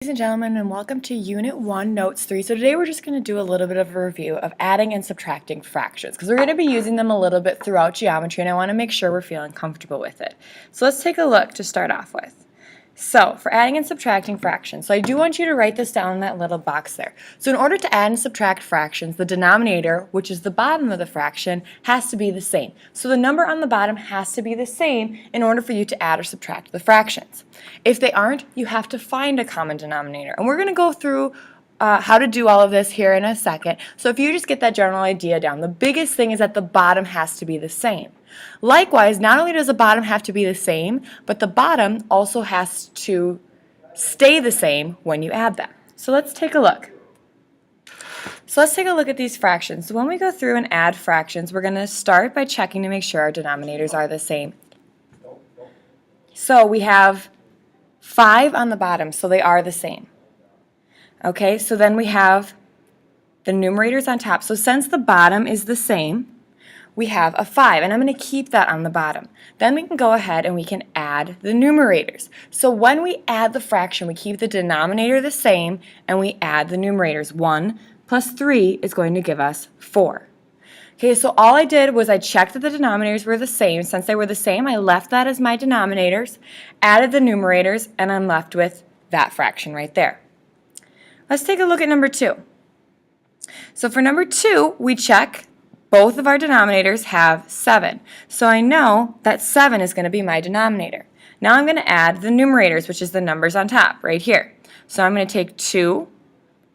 Ladies and gentlemen, and welcome to Unit 1, Notes 3. So today we're just going to do a little bit of a review of adding and subtracting fractions because we're going to be using them a little bit throughout geometry and I want to make sure we're feeling comfortable with it. So let's take a look to start off with. So for adding and subtracting fractions, so I do want you to write this down in that little box there. So in order to add and subtract fractions, the denominator, which is the bottom of the fraction, has to be the same. So the number on the bottom has to be the same in order for you to add or subtract the fractions. If they aren't, you have to find a common denominator. And we're going to go through how to do all of this here in a second. So if you just get that general idea down, the biggest thing is that the bottom has to be the same. Likewise, not only does the bottom have to be the same, but the bottom also has to stay the same when you add them. So let's take a look. So let's take a look at these fractions. So when we go through and add fractions, we're going to start by checking to make sure our denominators are the same. So we have 5 on the bottom, so they are the same. Okay, so then we have the numerators on top. So since the bottom is the same, we have a 5, and I'm going to keep that on the bottom. Then we can go ahead and we can add the numerators. So when we add the fraction, we keep the denominator the same, and we add the numerators. 1 plus 3 is going to give us 4. Okay, so all I did was I checked that the denominators were the same. Since they were the same, I left that as my denominators, added the numerators, and I'm left with that fraction right there. Let's take a look at number 2. So for number 2, we check both of our denominators have 7. So I know that 7 is going to be my denominator. Now I'm going to add the numerators, which is the numbers on top right here. So I'm going to take 2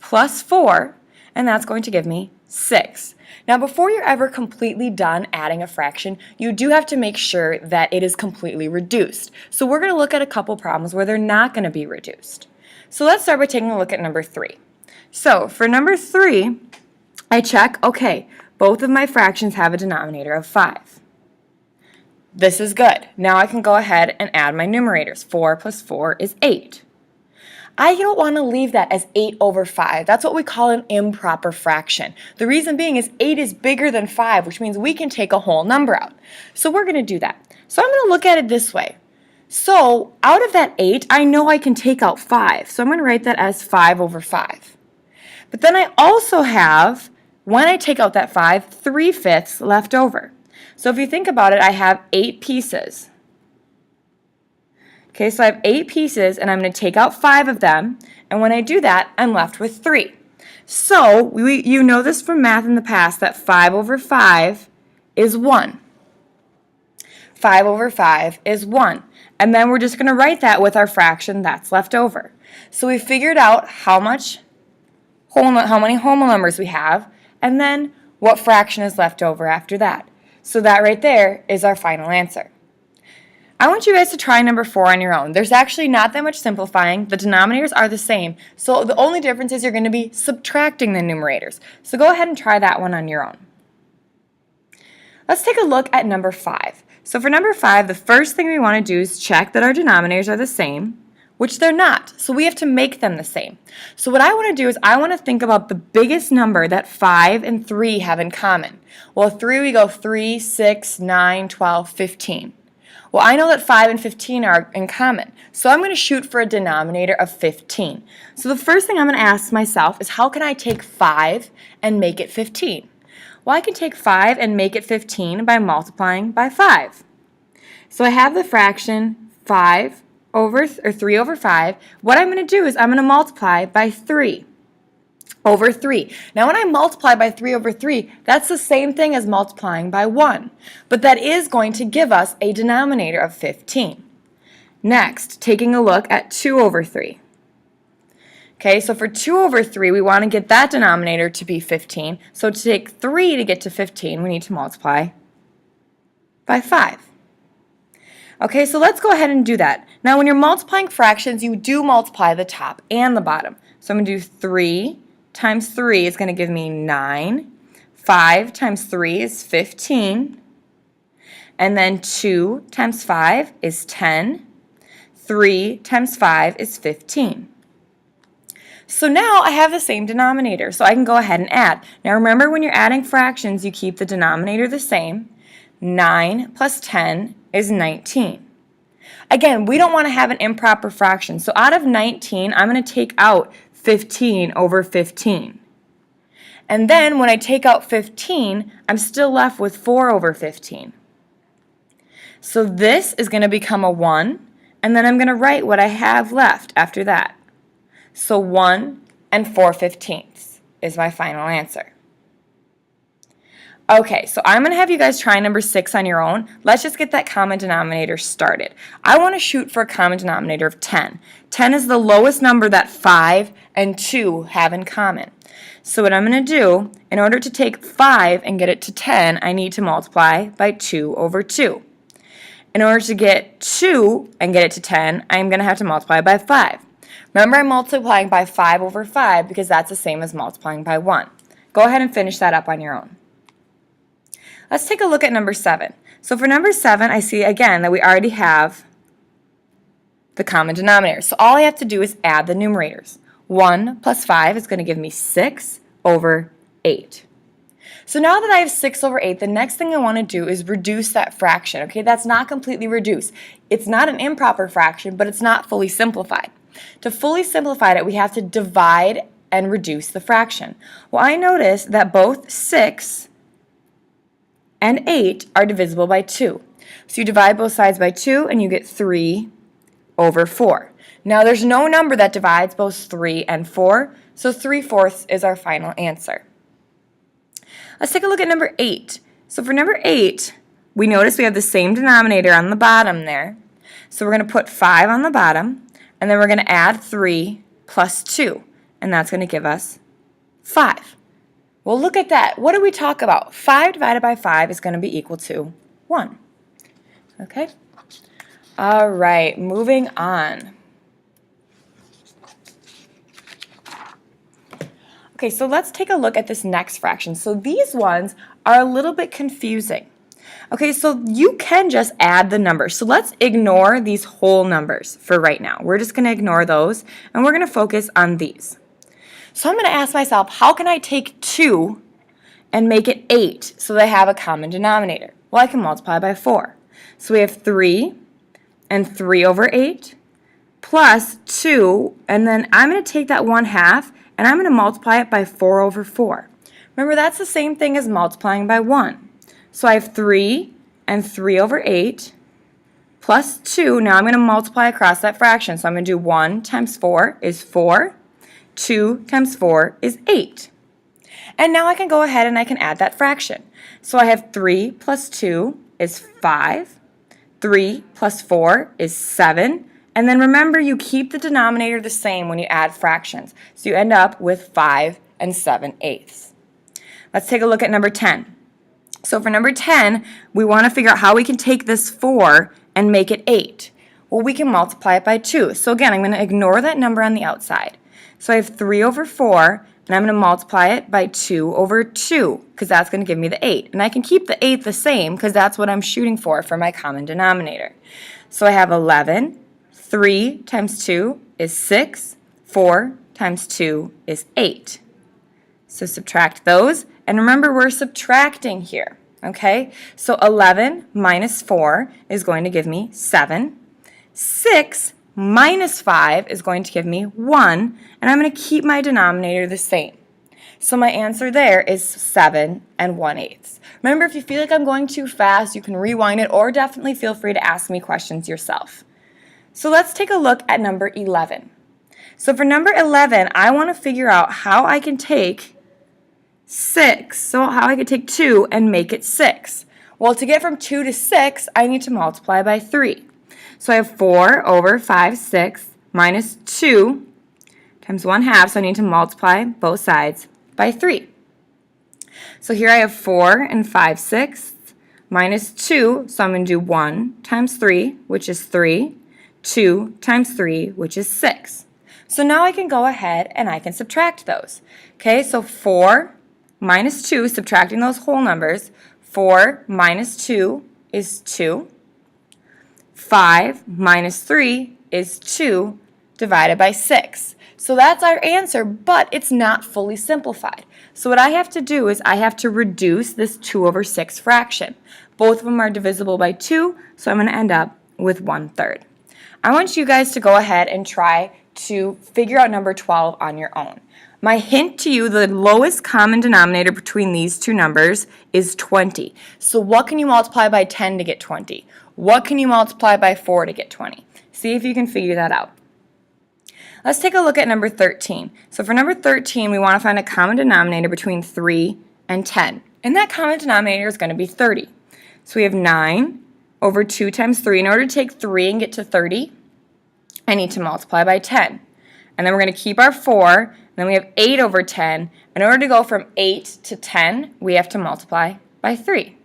plus 4, and that's going to give me 6. Now before you're ever completely done adding a fraction, you do have to make sure that it is completely reduced. So we're going to look at a couple problems where they're not going to be reduced. So let's start by taking a look at number 3. So for number 3, I check, okay, both of my fractions have a denominator of 5. This is good. Now I can go ahead and add my numerators. 4 plus 4 is 8. I don't want to leave that as 8 over 5. That's what we call an improper fraction. The reason being is 8 is bigger than 5, which means we can take a whole number out. So we're going to do that. So I'm going to look at it this way. So out of that 8, I know I can take out 5. So I'm going to write that as 5 over 5. But then I also have, when I take out that 5, 3/5 left over. So if you think about it, I have 8 pieces. Okay, so I have 8 pieces, and I'm going to take out 5 of them, and when I do that, I'm left with 3. So you know this from math in the past that 5 over 5 is 1. 5 over 5 is 1. And then we're just going to write that with our fraction that's left over. So we figured out how many whole numbers we have, and then what fraction is left over after that. So that right there is our final answer. I want you guys to try number 4 on your own. There's actually not that much simplifying. The denominators are the same, so the only difference is you're going to be subtracting the numerators. So go ahead and try that one on your own. Let's take a look at number 5. So for number 5, the first thing we want to do is check that our denominators are the same, which they're not. So we have to make them the same. So what I want to do is I want to think about the biggest number that 5 and 3 have in common. Well, 3 we go 3, 6, 9, 12, 15. Well, I know that 5 and 15 are in common, so I'm going to shoot for a denominator of 15. So the first thing I'm going to ask myself is how can I take 5 and make it 15? Well, I can take 5 and make it 15 by multiplying by 5. So I have the fraction 3 over 5. What I'm going to do is I'm going to multiply by 3 over 3. Now when I multiply by 3 over 3, that's the same thing as multiplying by 1. But that is going to give us a denominator of 15. Next, taking a look at 2 over 3. Okay, so for 2 over 3, we want to get that denominator to be 15. So to take 3 to get to 15, we need to multiply by 5. Okay, so let's go ahead and do that. Now when you're multiplying fractions, you do multiply the top and the bottom. So I'm going to do 3 times 3 is going to give me 9. 5 times 3 is 15. And then 2 times 5 is 10. 3 times 5 is 15. So now I have the same denominator, so I can go ahead and add. Now remember, when you're adding fractions, you keep the denominator the same. 9 plus 10 is 19. Again, we don't want to have an improper fraction. So out of 19, I'm going to take out 15 over 15. And then when I take out 15, I'm still left with 4 over 15. So this is going to become a 1, and then I'm going to write what I have left after that. So 1 and 4/15 is my final answer. Okay, so I'm going to have you guys try number 6 on your own. Let's just get that common denominator started. I want to shoot for a common denominator of 10. 10 is the lowest number that 5 and 2 have in common. So what I'm going to do, in order to take 5 and get it to 10, I need to multiply by 2 over 2. In order to get 2 and get it to 10, I'm going to have to multiply by 5. Remember, I'm multiplying by 5 over 5 because that's the same as multiplying by 1. Go ahead and finish that up on your own. Let's take a look at number 7. So for number 7, I see again that we already have the common denominator. So all I have to do is add the numerators. 1 plus 5 is going to give me 6 over 8. So now that I have 6 over 8, the next thing I want to do is reduce that fraction. Okay, that's not completely reduced. It's not an improper fraction, but it's not fully simplified. To fully simplify it, we have to divide and reduce the fraction. Well, I notice that both 6 and 8 are divisible by 2. So you divide both sides by 2 and you get 3 over 4. Now there's no number that divides both 3 and 4, so 3/4 is our final answer. Let's take a look at number 8. So for number 8, we notice we have the same denominator on the bottom there. So we're going to put 5 on the bottom, and then we're going to add 3 plus 2, and that's going to give us 5. Well, look at that. What do we talk about? 5 divided by 5 is going to be equal to 1. Okay? All right, moving on. Okay, so let's take a look at this next fraction. So these ones are a little bit confusing. Okay, so you can just add the numbers. So let's ignore these whole numbers for right now. We're just going to ignore those, and we're going to focus on these. So I'm going to ask myself, how can I take 2 and make it 8 so they have a common denominator? Well, I can multiply by 4. So we have 3 and 3 over 8 plus 2, and then I'm going to take that 1/2 and I'm going to multiply it by 4 over 4. Remember, that's the same thing as multiplying by 1. So I have 3 and 3 over 8 plus 2. Now I'm going to multiply across that fraction. So I'm going to do 1 times 4 is 4. 2 times 4 is 8. And now I can go ahead and I can add that fraction. So I have 3 plus 2 is 5. 3 plus 4 is 7. And then remember, you keep the denominator the same when you add fractions. So you end up with 5 and 7/8. Let's take a look at number 10. So for number 10, we want to figure out how we can take this 4 and make it 8. Well, we can multiply it by 2. So again, I'm going to ignore that number on the outside. So I have 3 over 4, and I'm going to multiply it by 2 over 2, because that's going to give me the 8. And I can keep the 8 the same, because that's what I'm shooting for my common denominator. So I have 11. 3 times 2 is 6. 4 times 2 is 8. So subtract those. And remember, we're subtracting here. Okay? So 11 minus 4 is going to give me 7. 6 minus 5 is going to give me 1. And I'm going to keep my denominator the same. So my answer there is 7 and 1/8. Remember, if you feel like I'm going too fast, you can rewind it, or definitely feel free to ask me questions yourself. So let's take a look at number 11. So for number 11, I want to figure out how I can take 6, so how I could take 2 and make it 6. Well, to get from 2 to 6, I need to multiply by 3. So I have 4 over 5/6 minus 2 times 1/2, so I need to multiply both sides by 3. So here I have 4 and 5/6 minus 2, so I'm going to do 1 times 3, which is 3, 2 times 3, which is 6. So now I can go ahead and I can subtract those. Okay, so 4 minus 2, subtracting those whole numbers, 4 minus 2 is 2. 5 minus 3 is 2 divided by 6. So that's our answer, but it's not fully simplified. So what I have to do is I have to reduce this 2 over 6 fraction. Both of them are divisible by 2, so I'm going to end up with 1/3. I want you guys to go ahead and try to figure out number 12 on your own. My hint to you, the lowest common denominator between these two numbers is 20. So what can you multiply by 10 to get 20? What can you multiply by 4 to get 20? See if you can figure that out. Let's take a look at number 13. So for number 13, we want to find a common denominator between 3 and 10. And that common denominator is going to be 30. So we have 9 over 2 times 3. In order to take 3 and get to 30, I need to multiply by 10. And then we're going to keep our 4, and then we have 8 over 10. In order to go from 8 to 10, we have to multiply by 3.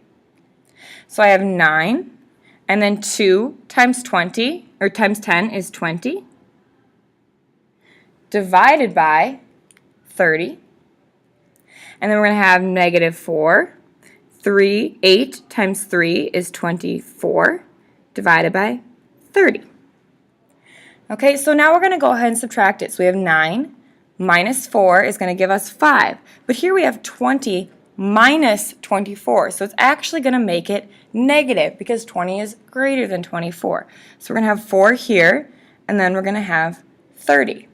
So I have 9, and then 2 times 20, or times 10 is 20, divided by 30. And then we're going to have negative 4. 8 times 3 is 24, divided by 30. Okay, so now we're going to go ahead and subtract it. So we have 9 minus 4 is going to give us 5. But here we have 20 minus 24. So it's actually going to make it negative because 20 is greater than 24. So we're going to have 4 here, and then we're going to have 30.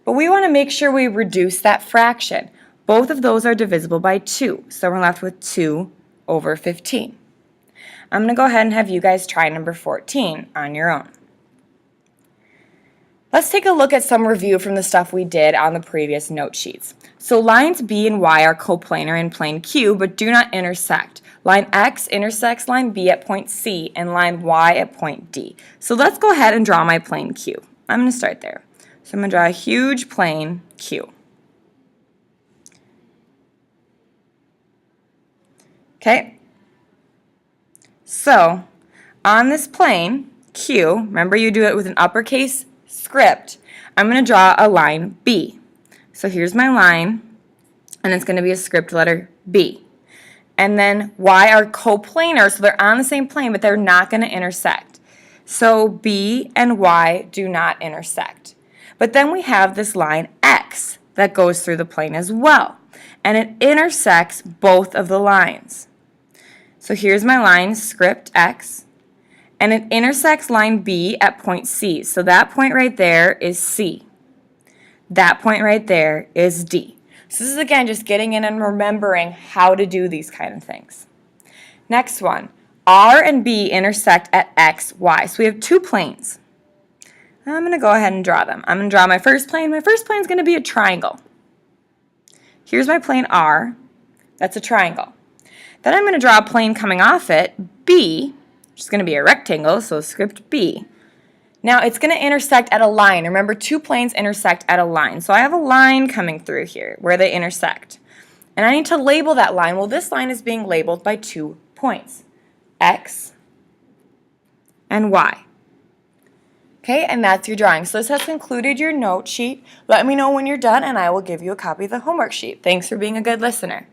But we want to make sure we reduce that fraction. Both of those are divisible by 2. So we're left with 2 over 15. I'm going to go ahead and have you guys try number 14 on your own. Let's take a look at some review from the stuff we did on the previous note sheets. So lines B and Y are coplanar in plane Q, but do not intersect. Line X intersects line B at point C and line Y at point D. So let's go ahead and draw my plane Q. I'm going to start there. So I'm going to draw a huge plane Q. Okay, so on this plane Q, remember you do it with an uppercase script, I'm going to draw a line B. So here's my line, and it's going to be a script letter B. And then Y are coplanar, so they're on the same plane, but they're not going to intersect. So B and Y do not intersect. But then we have this line X that goes through the plane as well, and it intersects both of the lines. So here's my line, script X, and it intersects line B at point C. So that point right there is C. That point right there is D. So this is, again, just getting in and remembering how to do these kind of things. Next one, R and B intersect at X, Y. So we have two planes. I'm going to go ahead and draw them. I'm going to draw my first plane. My first plane is going to be a triangle. Here's my plane R. That's a triangle. Then I'm going to draw a plane coming off it, B, which is going to be a rectangle, so script B. Now it's going to intersect at a line. Remember, two planes intersect at a line. So I have a line coming through here where they intersect. And I need to label that line. Well, this line is being labeled by 2 points, X and Y. Okay, and that's your drawing. So this has concluded your note sheet. Let me know when you're done, and I will give you a copy of the homework sheet. Thanks for being a good listener.